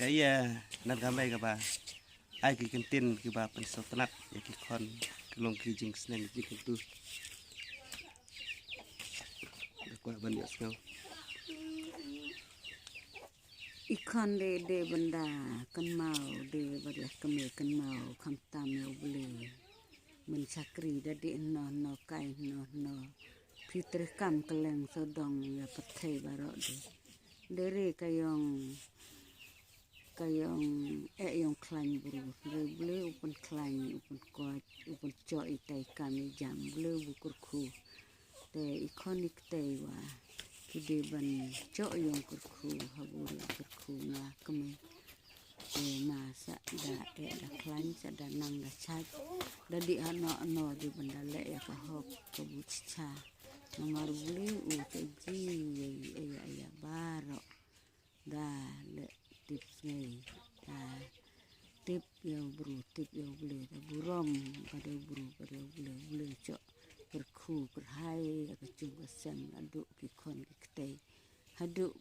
Kaya nan kami ka ba ai kyntien ka ba pensotenat ya kon kelong kijing senen jing tu kuat banyak sekali ikan de benda kan mau de badah kami kan mau kham tam mau beli mencakri dari no kai no Peter kam keleng sodong ya PYRTHEI barok dari kayong yang klan buru beli upun klan upun kuat upun cok itai kami jam beli bukur ku te ikonik te wa kide ban cok yang kurku habur kurku na kami te masa da klan da nang da chat da di ano di benda le ya ka hok ke buca nomor beli u te ji ya barok da le tips ngai tip yang beli da burom pada beli cok berku berhai kecung kesem aduk kikon kiktai haduk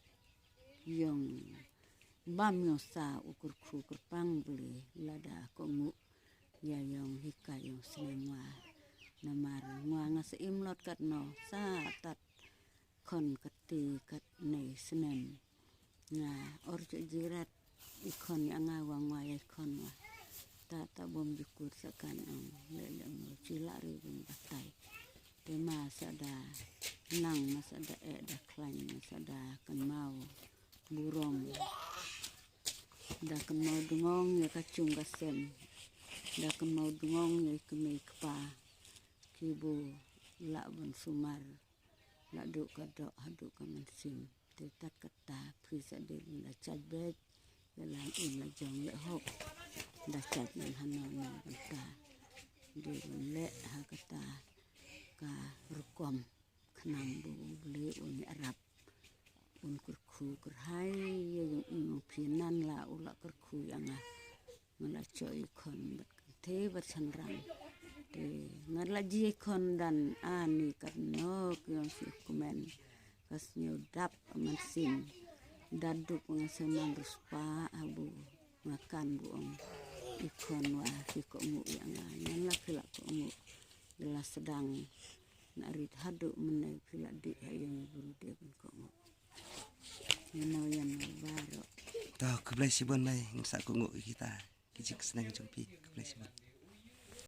yang bam yang sa ukur ku kerpang beli lada komu ya yang hika yang semua namar nganga seimlot kat no sa tat kon kati kat nei senen na orjo jirat ikon yang ngawang waya ikon wa ta bom jukur sakan leleng cila ribun batai te masada nang masada da klan masada kan mau burom da kan mau dungong ya kacung kasem da kan mau dungong ya kmie kpa kibu la bon sumar la do kadok haduk kamansim te tat kata prisa de la chatbet la in la jong le hok da chat nan hanon kata de le ha kata ka rukom khnam bu beli uni arab un kurku kurhai yang pinan la ula kurku yang ngala coy kon te bersanrang te ngala ji kon dan ani karno yang si kumen kas nyodap amansin daduk ngaseman spah abu makan buong ikon wa kikomu yang ngala kila komu jelas sedang narit haduk menai pila di yang buru dia pun komu yang baru tahu kebelah sibon mai ngsak kungu kita kijik senang jumpi kebelah sibon